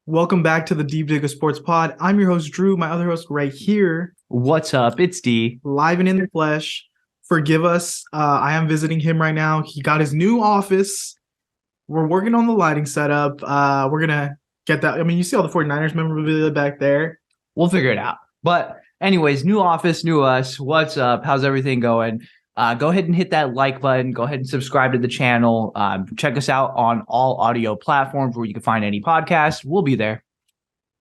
Welcome back to the Deep Digger Sports Pod. I'm your host, Drew. My other host right here, What's up? It's D. live and in the flesh. Forgive us. I am visiting him right now. He got his new office. We're working on the lighting setup. We're going to get that. I mean, you see all the 49ers memorabilia back there. We'll figure it out. But anyways, new office, new us. What's up? How's everything going? Go ahead and hit that like button. Go ahead and subscribe to the channel. Check us out on all audio platforms where you can find any podcast. We'll be there.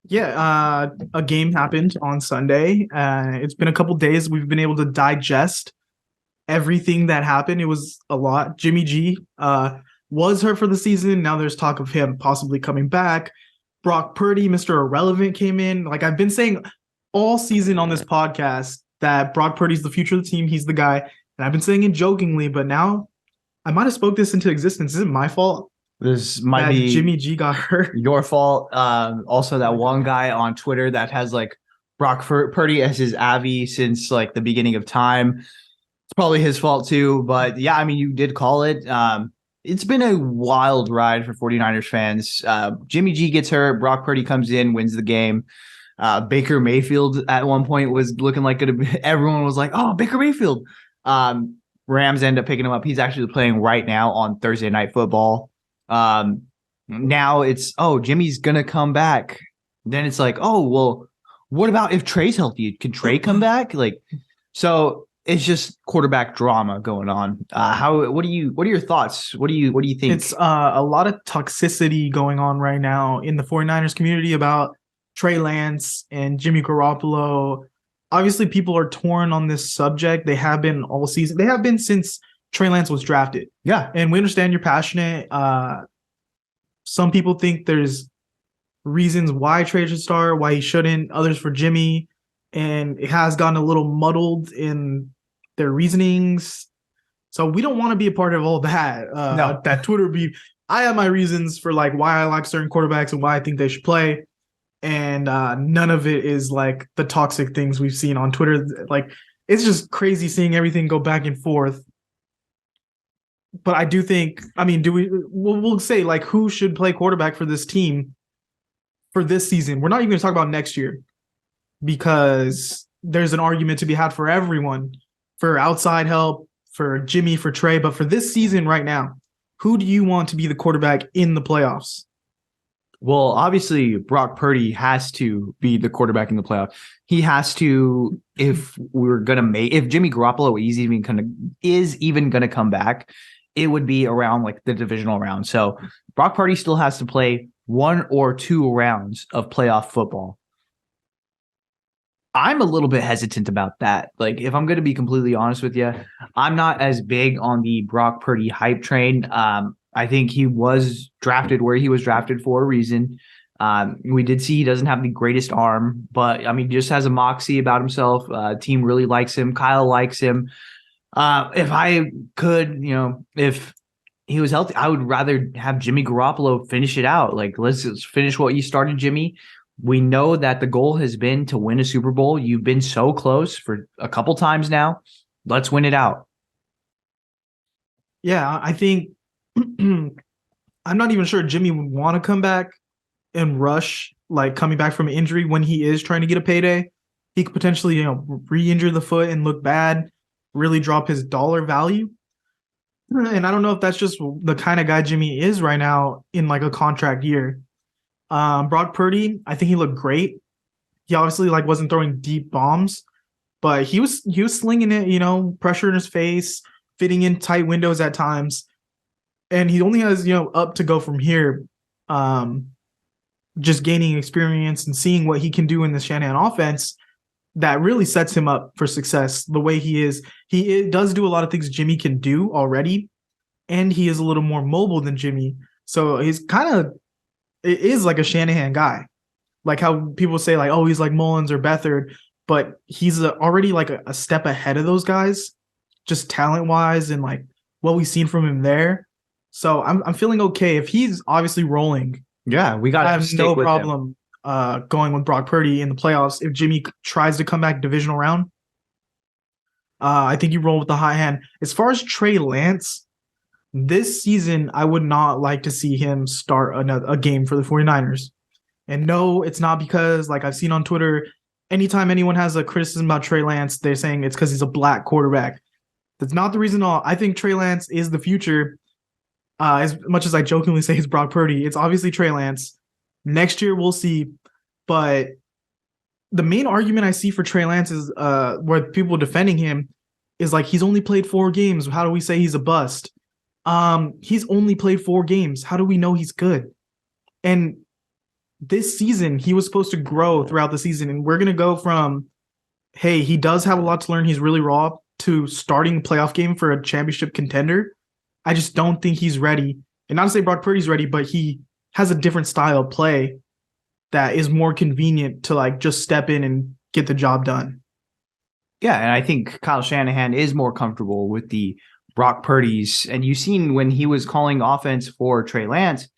Yeah, a game happened on Sunday. It's been a couple days. We've been able to digest everything that happened. It was a lot. Jimmy G was hurt for the season. Now there's talk of him possibly coming back. Brock Purdy, Mr. Irrelevant, came in. Like I've been saying all season on this podcast that Brock Purdy's the future of the team. He's the guy. And I've been saying it jokingly, but now I might have spoke this into existence. Is it my fault? This might be Jimmy G got hurt. Your fault. Also, that one guy on Twitter that has like Brock Purdy as his Avi since like the beginning of time. It's probably his fault too. But yeah, I mean, you did call it. It's been a wild ride for 49ers fans. Jimmy G gets hurt. Brock Purdy comes in, wins the game. Baker Mayfield at one point was looking like everyone was like, oh, Baker Mayfield. Rams end up picking him up. He's actually playing right now on Thursday Night Football. Now it's, oh, Jimmy's going to come back. Then it's like, oh, well, what about if Trey's healthy? Can Trey come back? Like, so it's just quarterback drama going on. What are your thoughts? What do you think? It's a lot of toxicity going on right now in the 49ers community about Trey Lance and Jimmy Garoppolo. Obviously, people are torn on this subject. They have been all season. They have been since Trey Lance was drafted. Yeah. And we understand you're passionate. Some people think there's reasons why Trey should start, why he shouldn't, others for Jimmy. And it has gotten a little muddled in their reasonings. So we don't want to be a part of all that. No. That Twitter beef. I have my reasons for like why I like certain quarterbacks and why I think they should play. And none of it is like the toxic things we've seen on Twitter. Like it's just crazy seeing everything go back and forth. But I do think, I mean, we'll say like who should play quarterback for this team for this season? We're not even going to talk about next year because there's an argument to be had for everyone, for outside help, for Jimmy, for Trey. But for this season right now, who do you want to be the quarterback in the playoffs? Well, obviously, Brock Purdy has to be the quarterback in the playoff. He has to, if Jimmy Garoppolo is even gonna come back, it would be around like the divisional round. So Brock Purdy still has to play 1 or 2 rounds of playoff football. I'm a little bit hesitant about that. Like, if I'm going to be completely honest with you, I'm not as big on the Brock Purdy hype train. I think he was drafted where he was drafted for a reason. We did see he doesn't have the greatest arm, but I mean, just has a moxie about himself. Team really likes him. Kyle likes him. If I could, if he was healthy, I would rather have Jimmy Garoppolo finish it out. Like, let's finish what you started, Jimmy. We know that the goal has been to win a Super Bowl. You've been so close for a couple times now. Let's win it out. Yeah, I think I'm not even sure Jimmy would want to come back and rush, like coming back from an injury when he is trying to get a payday. He could potentially, re-injure the foot and look bad, really drop his dollar value. And I don't know if that's just the kind of guy Jimmy is right now in like a contract year. Brock Purdy, I think he looked great. He obviously like wasn't throwing deep bombs, but he was slinging it, pressure in his face, fitting in tight windows at times. And he only has, up to go from here, just gaining experience and seeing what he can do in the Shanahan offense that really sets him up for success the way he is. He does do a lot of things Jimmy can do already, and he is a little more mobile than Jimmy. So he's it is like a Shanahan guy. Like how people say like, oh, he's like Mullins or Beathard, but he's already like a step ahead of those guys, just talent-wise and like what we've seen from him there. So I'm feeling okay if he's obviously rolling. Yeah, we got to have no problem going with Brock Purdy in the playoffs. If Jimmy tries to come back divisional round, I think you roll with the high hand. As far as Trey Lance, this season, I would not like to see him start a game for the 49ers. And no, it's not because, like I've seen on Twitter, anytime anyone has a criticism about Trey Lance, they're saying it's because he's a black quarterback. That's not the reason at all. I think Trey Lance is the future. As much as I jokingly say it's Brock Purdy, it's obviously Trey Lance. Next year we'll see. But the main argument I see for Trey Lance is where people defending him is like he's only played 4 games. How do we say he's a bust? He's only played 4 games. How do we know he's good? And this season, he was supposed to grow throughout the season, and we're gonna go from, hey, he does have a lot to learn. He's really raw to starting a playoff game for a championship contender. I just don't think he's ready. And not to say Brock Purdy's ready, but he has a different style of play that is more convenient to like just step in and get the job done. Yeah, and I think Kyle Shanahan is more comfortable with the Brock Purdy's. And you've seen when he was calling offense for Trey Lance,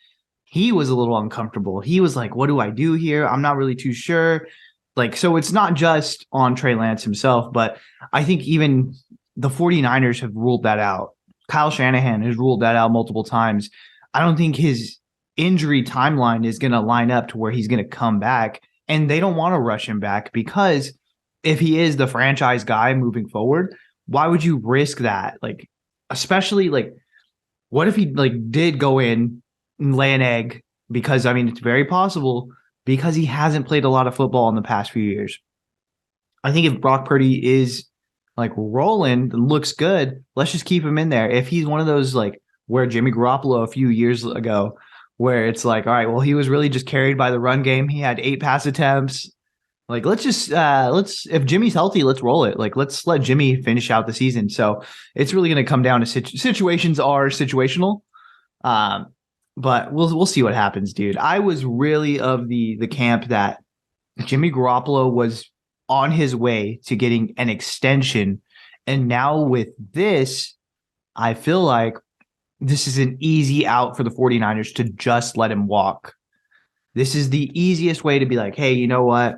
he was a little uncomfortable. He was like, what do I do here? I'm not really too sure. Like, so it's not just on Trey Lance himself, but I think even the 49ers have ruled that out. Kyle Shanahan has ruled that out multiple times. I don't think his injury timeline is going to line up to where he's going to come back, and they don't want to rush him back because if he is the franchise guy moving forward, why would you risk that? Like, especially like, what if he like did go in and lay an egg? Because I mean, it's very possible because he hasn't played a lot of football in the past few years. I think if Brock Purdy is like rolling and looks good, let's just keep him in there. If he's one of those like where Jimmy Garoppolo a few years ago, where it's like, all right, well, he was really just carried by the run game. He had 8 pass attempts. Like, if Jimmy's healthy, let's roll it. Like, let's let Jimmy finish out the season. So it's really going to come down to situations are situational. But we'll see what happens, dude. I was really of the camp that Jimmy Garoppolo was on his way to getting an extension. And now with this, I feel like this is an easy out for the 49ers to just let him walk. This is the easiest way to be like, hey, you know what?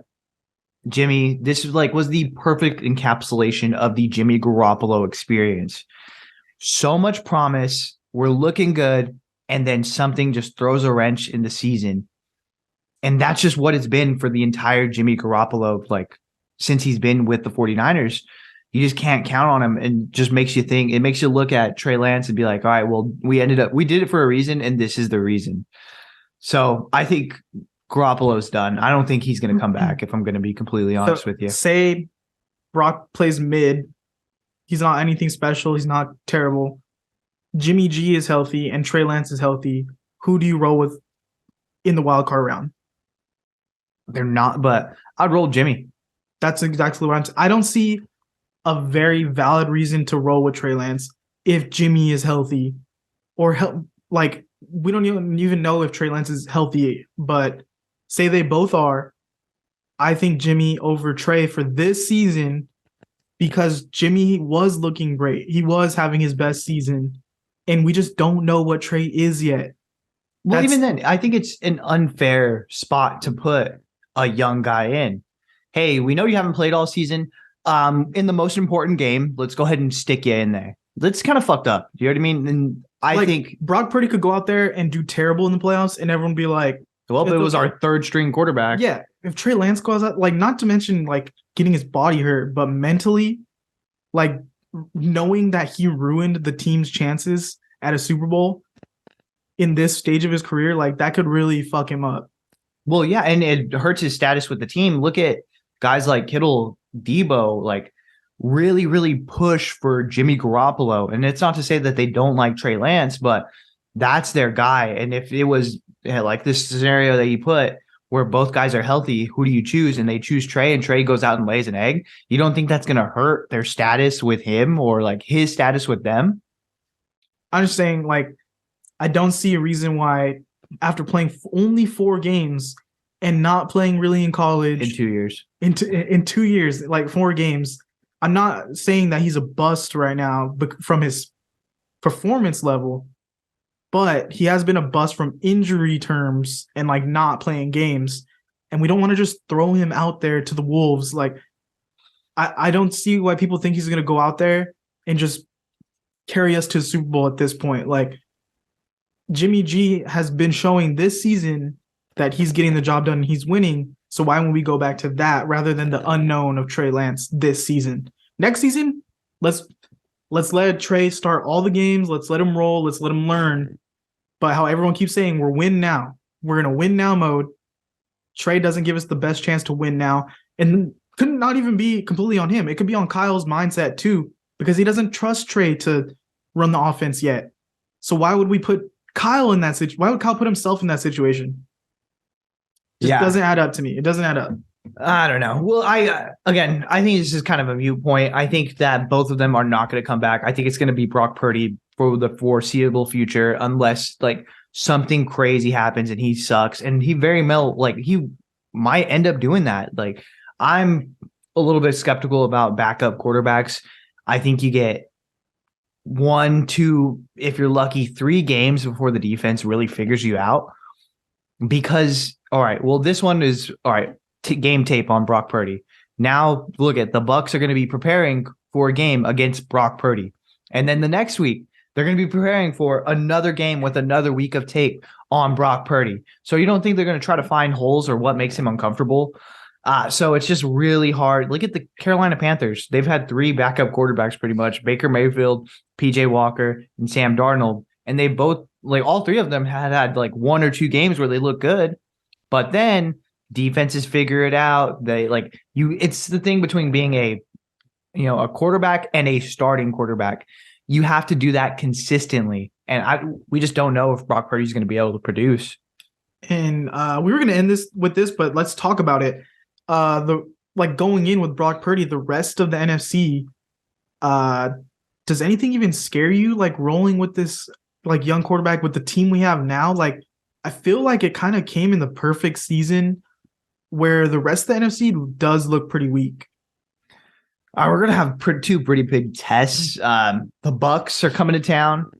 Jimmy, this is like was the perfect encapsulation of the Jimmy Garoppolo experience. So much promise. We're looking good. And then something just throws a wrench in the season. And that's just what it's been for the entire Jimmy Garoppolo, like since he's been with the 49ers. You just can't count on him, and just makes you think. It makes you look at Trey Lance and be like, all right, well, we did it for a reason, and this is the reason. So I think Garoppolo's done. I don't think he's going to come back, if I'm going to be completely honest with you. Say Brock plays mid. He's not anything special. He's not terrible. Jimmy G is healthy and Trey Lance is healthy. Who do you roll with in the wild card round? They're not, but I'd roll Jimmy. That's exactly what I'm saying. I don't see a very valid reason to roll with Trey Lance if Jimmy is healthy, or like we don't even know if Trey Lance is healthy, but say they both are. I think Jimmy over Trey for this season, because Jimmy was looking great. He was having his best season, and we just don't know what Trey is yet. Well, even then, I think it's an unfair spot to put a young guy in. Hey, we know you haven't played all season. In the most important game, let's go ahead and stick you in there. That's kind of fucked up. You know what I mean? And I think Brock Purdy could go out there and do terrible in the playoffs, and everyone would be like, well, it was our third string quarterback. Yeah. If Trey Lance goes out, like, not to mention like getting his body hurt, but mentally, like knowing that he ruined the team's chances at a Super Bowl in this stage of his career, like that could really fuck him up. Well, yeah, and it hurts his status with the team. Look at guys like Kittle, Debo, like really, really push for Jimmy Garoppolo. And it's not to say that they don't like Trey Lance, but that's their guy. And if it was like this scenario that you put where both guys are healthy, who do you choose? And they choose Trey, and Trey goes out and lays an egg. You don't think that's going to hurt their status with him or like his status with them? I'm just saying, like, I don't see a reason why after playing only 4 games and not playing really in college in 2 years, in 2 years, like 4 games. I'm not saying that he's a bust right now from his performance level, but he has been a bust from injury terms and like not playing games. And we don't want to just throw him out there to the wolves. Like, I don't see why people think he's going to go out there and just carry us to the Super Bowl at this point. Like, Jimmy G has been showing this season that he's getting the job done and he's winning. So why won't we go back to that rather than the unknown of Trey Lance this season? Next season, let's let Trey start all the games. Let's let him roll. Let's let him learn. But how everyone keeps saying, we're win now. We're in a win now mode. Trey doesn't give us the best chance to win now. And could not even be completely on him. It could be on Kyle's mindset too, because he doesn't trust Trey to run the offense yet. So why would we put Kyle in that situation? Why would Kyle put himself in that situation? Just doesn't add up to me. It doesn't add up. I don't know. Well, I think this is kind of a mute point. I think that both of them are not going to come back. I think it's going to be Brock Purdy for the foreseeable future, unless like something crazy happens and he sucks. And he he might end up doing that. Like, I'm a little bit skeptical about backup quarterbacks. I think you get 1, 2, if you're lucky, 3 games before the defense really figures you out. Because, all right, well, this one is, all right, game tape on Brock Purdy. Now, look at the Bucs are going to be preparing for a game against Brock Purdy. And then the next week, they're going to be preparing for another game with another week of tape on Brock Purdy. So you don't think they're going to try to find holes or what makes him uncomfortable? So it's just really hard. Look at the Carolina Panthers. They've had 3 backup quarterbacks pretty much, Baker Mayfield, PJ Walker, and Sam Darnold. And they both, like all 3 of them had like 1 or 2 games where they look good. But then defenses figure it out. It's the thing between being a quarterback and a starting quarterback. You have to do that consistently. And we just don't know if Brock Purdy is going to be able to produce. And we were going to end this with this, but let's talk about it. Going in with Brock Purdy, the rest of the NFC, does anything even scare you? Like rolling with this like young quarterback with the team we have now? Like, I feel like it kind of came in the perfect season where the rest of the NFC does look pretty weak. We're going to have 2 pretty big tests. The Bucs are coming to town,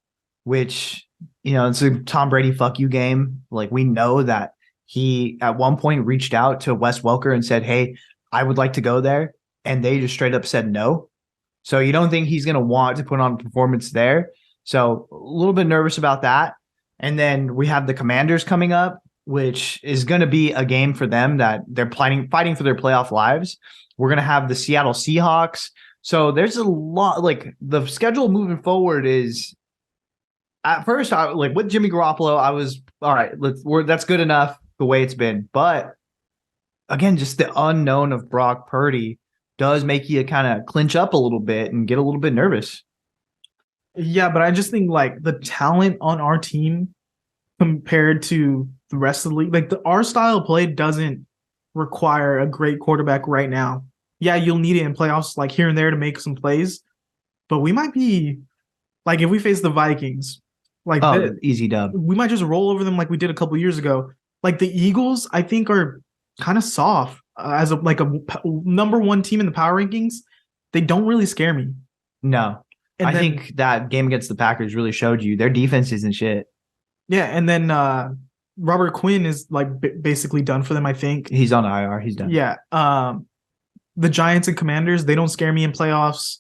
which, it's a Tom Brady fuck you game. Like, we know that he at one point reached out to Wes Welker and said, hey, I would like to go there. And they just straight up said no. So you don't think he's going to want to put on a performance there. So a little bit nervous about that. And then we have the Commanders coming up, which is going to be a game for them that they're fighting for their playoff lives. We're going to have the Seattle Seahawks. So there's a lot, like the schedule moving forward is at first, with Jimmy Garoppolo, I was all right. That's good enough the way it's been. But again, just the unknown of Brock Purdy does make you kind of clinch up a little bit and get a little bit nervous. Yeah, but I just think like the talent on our team compared to the rest of the league, like our style of play doesn't require a great quarterback right now. Yeah, you'll need it in playoffs, like here and there to make some plays. But we might be like, if we face the Vikings, like easy dub, we might just roll over them like we did a couple years ago. Like the Eagles, I think are kind of soft as a number 1 team in the power rankings. They don't really scare me. No, and I think that game against the Packers really showed you their defense isn't shit. Yeah, and then Robert Quinn is like basically done for them. I think he's on IR. He's done. Yeah. The Giants and Commanders, they don't scare me in playoffs.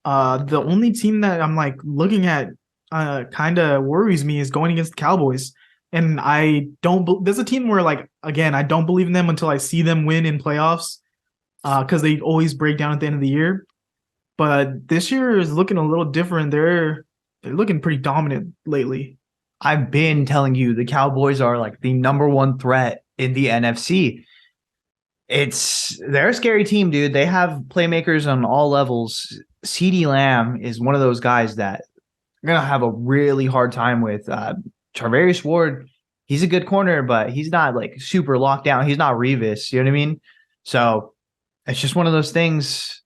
The only team that I'm like looking at kind of worries me is going against the Cowboys. And I don't there's a team where like, again, I don't believe in them until I see them win in playoffs because they always break down at the end of the year. But this year is looking a little different. They're looking pretty dominant lately. I've been telling you the Cowboys are like the number 1 threat in the NFC. They're a scary team, dude. They have playmakers on all levels. CeeDee Lamb is one of those guys that you're going to have a really hard time with. Charvarius Ward, he's a good corner, but he's not like super locked down. He's not Revis, you know what I mean? So it's just one of those things.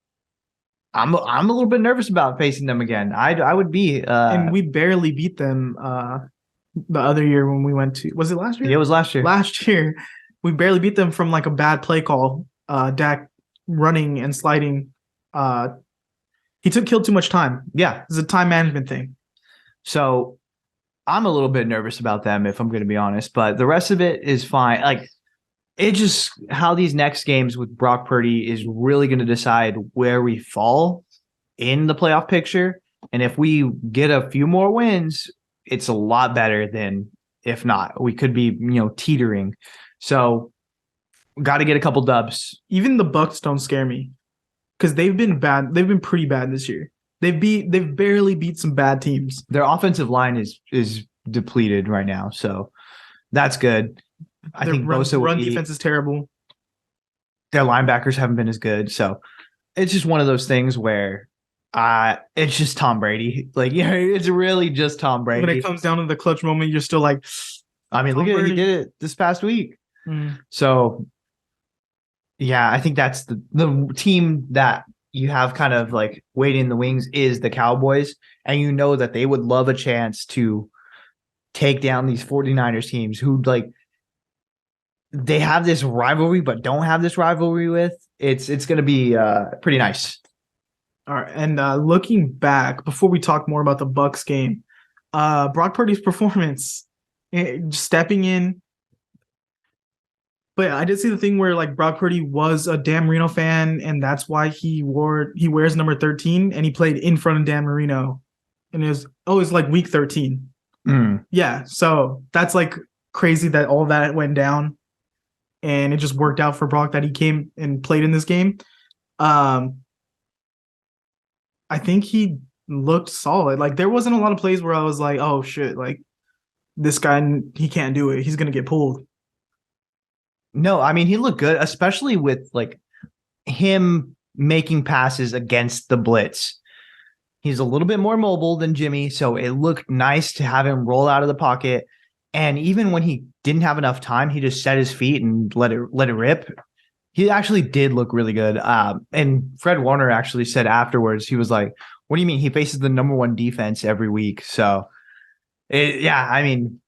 I'm a little bit nervous about facing them again. I would be. And we barely beat them the other year when we went to, was it last year? Yeah, it was last year. Last year. We barely beat them from like a bad play call. Dak running and sliding. He killed too much time. Yeah. It's a time management thing. So I'm a little bit nervous about them, if I'm going to be honest, but the rest of it is fine. Like, it just how these next games with Brock Purdy is really going to decide where we fall in the playoff picture. And if we get a few more wins, it's a lot better than If not, we could be, teetering. So got to get a couple dubs. Even the Bucs don't scare me because they've been bad. They've been pretty bad this year. They've barely beat some bad teams. Their offensive line is depleted right now, so that's good. I think Bosa run defense is terrible. Their linebackers haven't been as good, so it's just one of those things where it's just Tom Brady. Like, it's really just Tom Brady. When it comes down to the clutch moment, you're still like, I mean, look at it. He did it this past week. So, yeah, I think that's the team that you have kind of like waiting in the wings is the Cowboys. And you know that they would love a chance to take down these 49ers teams who like they have this rivalry, but don't have this rivalry with. It's going to be pretty nice. All right. And looking back, before we talk more about the Bucs game, Brock Purdy's performance, stepping in. But yeah, I did see the thing where like Brock Purdy was a Dan Marino fan, and that's why he wears number 13, and he played in front of Dan Marino, and it was like week 13. Yeah, so that's like crazy that all that went down, and it just worked out for Brock that he came and played in this game. I think he looked solid. Like there wasn't a lot of plays where I was like, oh shit, like this guy, he can't do it. He's gonna get pulled. No, I mean, he looked good, especially with like him making passes against the blitz. He's a little bit more mobile than Jimmy, so it looked nice to have him roll out of the pocket. And even when he didn't have enough time, he just set his feet and let it rip. He actually did look really good. And Fred Warner actually said afterwards, he was like, what do you mean? He faces the number one defense every week. So, I mean,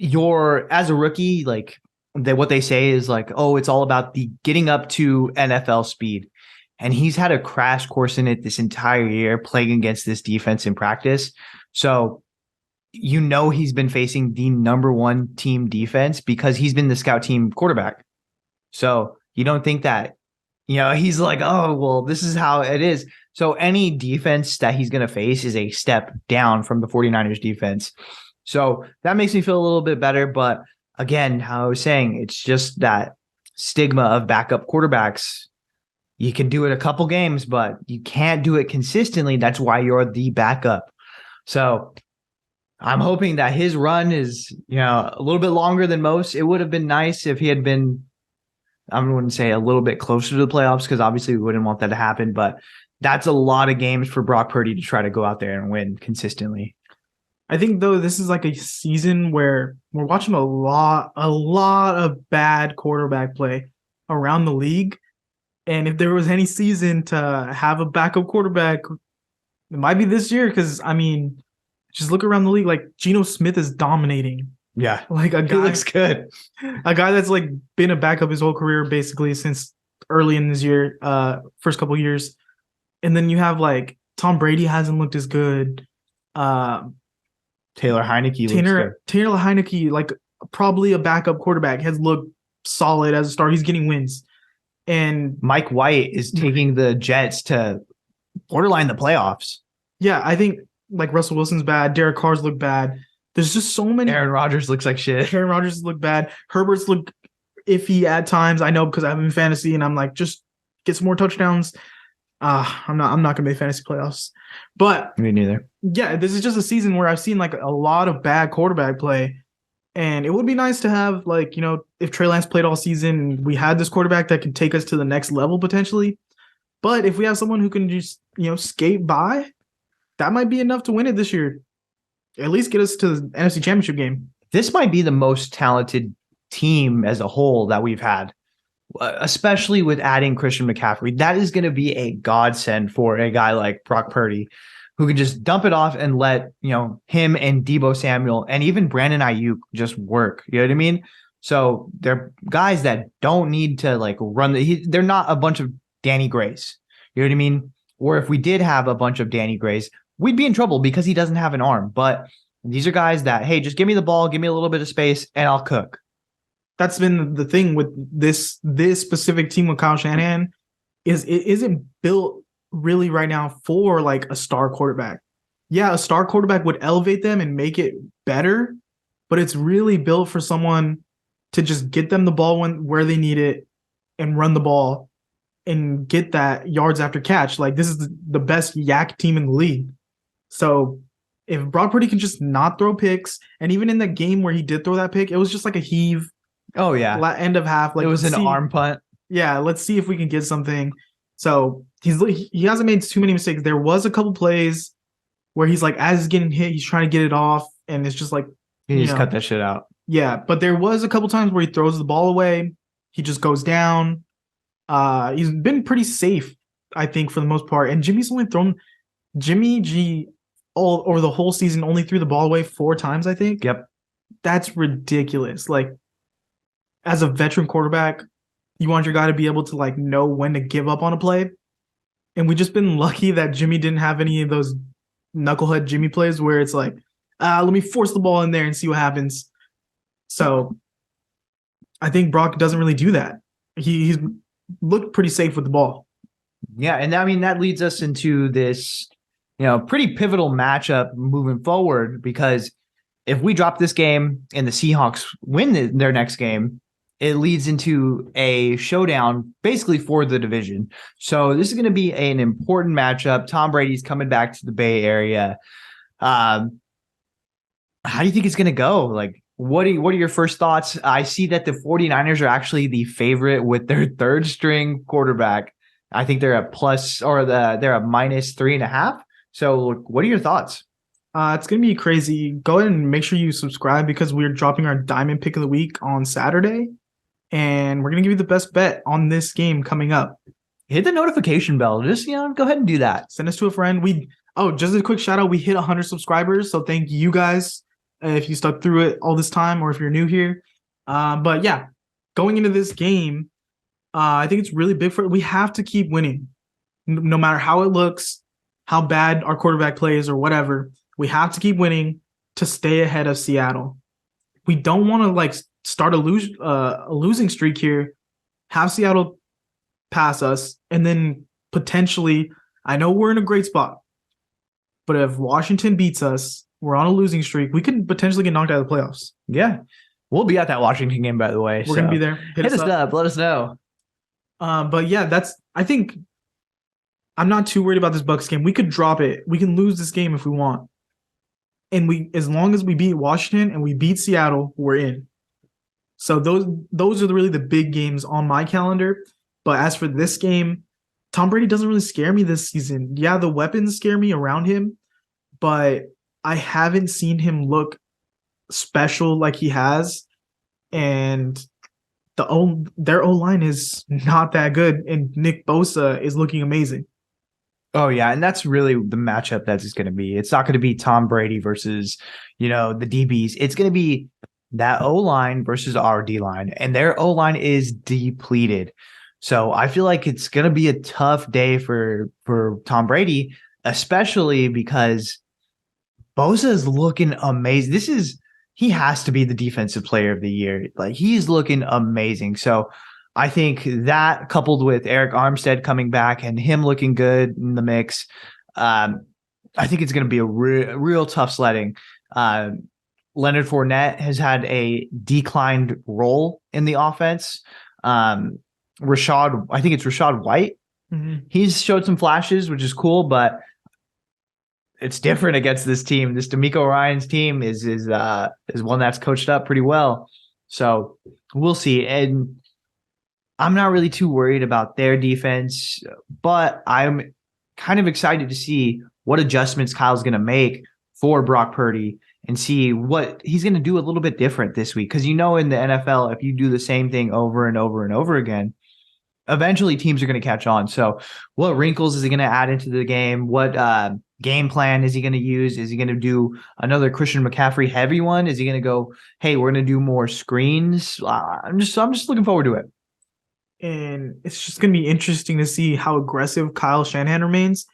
as a rookie, like, what they say is like, oh, it's all about the getting up to NFL speed. And he's had a crash course in it this entire year playing against this defense in practice. So, he's been facing the number one team defense because he's been the scout team quarterback. So you don't think that, he's like, oh, well, this is how it is. So any defense that he's going to face is a step down from the 49ers defense. So that makes me feel a little bit better. But again, how I was saying, it's just that stigma of backup quarterbacks. You can do it a couple games, but you can't do it consistently. That's why you're the backup. So I'm hoping that his run is, a little bit longer than most. It would have been nice if he had been, I wouldn't say a little bit closer to the playoffs, because obviously we wouldn't want that to happen, but that's a lot of games for Brock Purdy to try to go out there and win consistently. I think, though, this is like a season where we're watching a lot of bad quarterback play around the league. And if there was any season to have a backup quarterback, it might be this year. Because, I mean, just look around the league. Like, Geno Smith is dominating. Yeah. Like, a guy he looks good. A guy that's, like, been a backup his whole career, basically, since early in this year, first couple years. And then you have, like, Tom Brady hasn't looked as good. Taylor Heineke, like probably a backup quarterback, has looked solid as a star. He's getting wins. And Mike White is taking the Jets to borderline the playoffs. Yeah, I think like Russell Wilson's bad. Derek Carr's look bad. There's just so many. Aaron Rodgers looks like shit. Aaron Rodgers look bad. Herbert's look iffy at times. I know because I'm in fantasy and I'm like, just get some more touchdowns. I'm not gonna make fantasy playoffs. But me neither. Yeah, this is just a season where I've seen like a lot of bad quarterback play. And it would be nice to have, like, if Trey Lance played all season, we had this quarterback that could take us to the next level potentially. But if we have someone who can just, skate by, that might be enough to win it this year. At least get us to the NFC Championship game. This might be the most talented team as a whole that we've had, especially with adding Christian McCaffrey. That is going to be a godsend for a guy like Brock Purdy, who can just dump it off and let, him and Deebo Samuel and even Brandon Ayuk just work. You know what I mean? So they're guys that don't need to like run. They're not a bunch of Danny Grays. You know what I mean? Or if we did have a bunch of Danny Grays, we'd be in trouble because he doesn't have an arm. But these are guys that, hey, just give me the ball, give me a little bit of space, and I'll cook. That's been the thing with this specific team with Kyle Shanahan, is it isn't built really right now for like a star quarterback. Yeah, a star quarterback would elevate them and make it better, but it's really built for someone to just get them the ball where they need it and run the ball and get that yards after catch. Like, this is the best yak team in the league. So if Brock Purdy can just not throw picks, and even in the game where he did throw that pick, it was just like a heave. Oh yeah, End of half. Like, it was an arm punt. Yeah, let's see if we can get something. So he hasn't made too many mistakes. There was a couple plays where he's like, as he's getting hit, he's trying to get it off, and it's just like he just cut that shit out. Yeah, but there was a couple times where he throws the ball away. He just goes down. He's been pretty safe, I think, for the most part. And Jimmy G all over the whole season only threw the ball away 4 times, I think. Yep. That's ridiculous. Like, as a veteran quarterback, you want your guy to be able to like know when to give up on a play. And we've just been lucky that Jimmy didn't have any of those knucklehead Jimmy plays where it's like, let me force the ball in there and see what happens. So I think Brock doesn't really do that. He's looked pretty safe with the ball. Yeah, and I mean that leads us into this, pretty pivotal matchup moving forward, because if we drop this game and the Seahawks win their next game, it leads into a showdown basically for the division. So this is going to be an important matchup. Tom Brady's coming back to the Bay Area. How do you think it's going to go? Like, what are your first thoughts? I see that the 49ers are actually the favorite with their third string quarterback. I think they're a they're a -3.5. So what are your thoughts? It's going to be crazy. Go ahead and make sure you subscribe, because we're dropping our diamond pick of the week on Saturday. And we're going to give you the best bet on this game coming up. Hit the notification bell. Just, go ahead and do that. Send us to a friend. Just a quick shout out. We hit 100 subscribers. So thank you guys if you stuck through it all this time, or if you're new here. But yeah, going into this game, I think it's really big we have to keep winning. No matter how it looks, how bad our quarterback plays or whatever, we have to keep winning to stay ahead of Seattle. We don't want to start a losing streak here, have Seattle pass us, and then potentially, I know we're in a great spot, but if Washington beats us, we're on a losing streak, we could potentially get knocked out of the playoffs. Yeah. We'll be at that Washington game, by the way. We're going to be there. Hit us up. Let us know. But yeah, I think I'm not too worried about this Bucs game. We could drop it. We can lose this game if we want. And as long as we beat Washington and we beat Seattle, we're in. So those are really the big games on my calendar. But as for this game, Tom Brady doesn't really scare me this season. Yeah, the weapons scare me around him, but I haven't seen him look special like he has. And their O-line is not that good, and Nick Bosa is looking amazing. Oh, yeah, and that's really the matchup that it's going to be. It's not going to be Tom Brady versus, the DBs. It's going to be that O-line versus our D-line, and their O-line is depleted. So I feel like it's going to be a tough day for Tom Brady, especially because Bosa is looking amazing. He has to be the defensive player of the year. Like, he's looking amazing. So I think that, coupled with Eric Armstead coming back and him looking good in the mix, I think it's going to be a real tough sledding. Leonard Fournette has had a declined role in the offense. I think it's Rashad White. Mm-hmm. He's showed some flashes, which is cool, but it's different against this team. This DeMeco Ryans team is one that's coached up pretty well. So we'll see. And I'm not really too worried about their defense, but I'm kind of excited to see what adjustments Kyle's going to make for Brock Purdy and see what he's going to do a little bit different this week. Because in the NFL, if you do the same thing over and over and over again, eventually teams are going to catch on. So what wrinkles is he going to add into the game? What game plan is he going to use? Is he going to do another Christian McCaffrey heavy one? Is he going to go, hey, we're going to do more screens? I'm just looking forward to it. And it's just going to be interesting to see how aggressive Kyle Shanahan remains.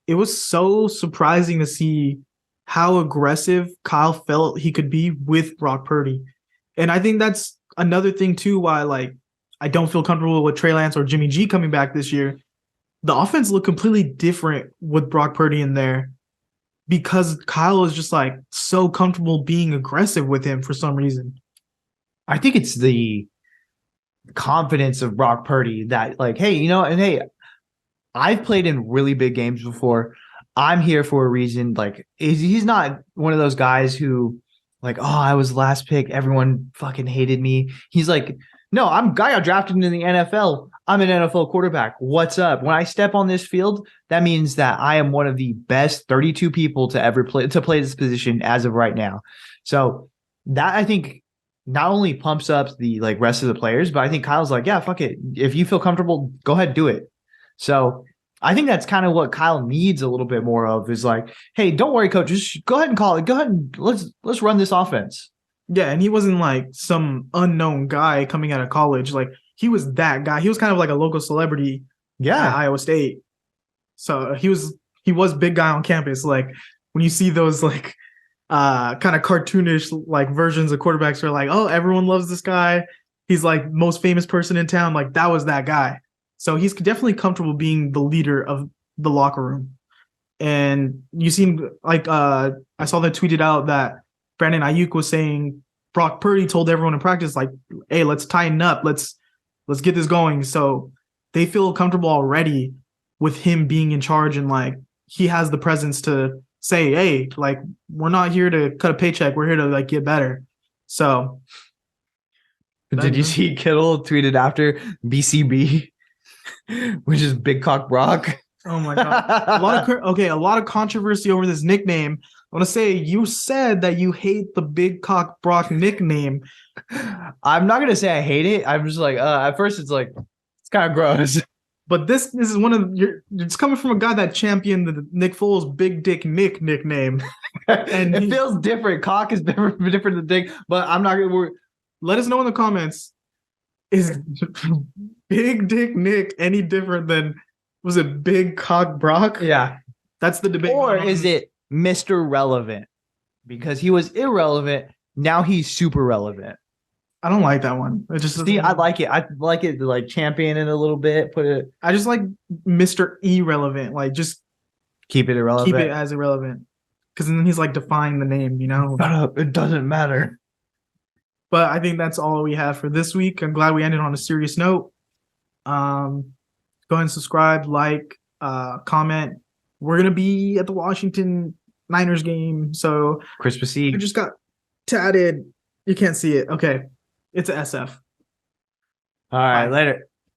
It was so surprising to see how aggressive Kyle felt he could be with Brock Purdy. And I think that's another thing too why I don't feel comfortable with Trey Lance or Jimmy G coming back this year. The offense looked completely different with Brock Purdy in there. because Kyle is just like so comfortable being aggressive with him for some reason. I think it's the confidence of Brock Purdy that like, hey, you know, and hey, I've played in really big games before. I'm here for a reason. Like, he's not one of those guys who, like, oh, I was last pick. Everyone fucking hated me. He's like, no, I got drafted into the NFL. I'm an NFL quarterback. What's up? When I step on this field, that means that I am one of the best 32 people to ever play this position as of right now. So that I think not only pumps up the like rest of the players, but I think Kyle's like, yeah, fuck it. If you feel comfortable, go ahead, do it. So I think that's kind of what Kyle needs a little bit more of is like, hey, don't worry, coach. Just go ahead and call it. Go ahead and let's run this offense. Yeah, and he wasn't like some unknown guy coming out of college. Like he was that guy. He was kind of like a local celebrity at Iowa State. So he was big guy on campus. Like when you see those like kind of cartoonish like versions of quarterbacks are like, oh, everyone loves this guy. He's like most famous person in town. Like that was that guy. So he's definitely comfortable being the leader of the locker room. And you seem like I saw that tweeted out that Brandon Ayuk was saying Brock Purdy told everyone in practice like, hey, let's tighten up. Let's get this going. So they feel comfortable already with him being in charge and like he has the presence to say, hey, like we're not here to cut a paycheck. We're here to like get better. So did you see Kittle tweeted after BCB, which is Big Cock Brock? Oh my god! A lot of controversy over this nickname. I want to say you said that you hate the Big Cock Brock nickname. I'm not gonna say I hate it. I'm just like, at first it's like it's kind of gross. But this is one of your. It's coming from a guy that championed the Nick Foles Big Dick Nick nickname, and it feels different. Cock is different than dick. But I'm not gonna. Let us know in the comments. Is Big Dick Nick any different than? Was it Big Cock Brock? Yeah. That's the debate. Or is it Mr. Relevant? Because he was irrelevant. Now he's super relevant. I don't like that one. It just I like it. I like it to like champion it a little bit. I just like Mr. Irrelevant. Like just keep it irrelevant. Keep it as irrelevant. Because then he's like defying the name, you know? Shut up. It doesn't matter. But I think that's all we have for this week. I'm glad we ended on a serious note. Go ahead and subscribe, like, comment. We're gonna be at the Washington Niners game, so Christmas Eve. I just got tatted. You can't see it. Okay, it's a SF. All right, later.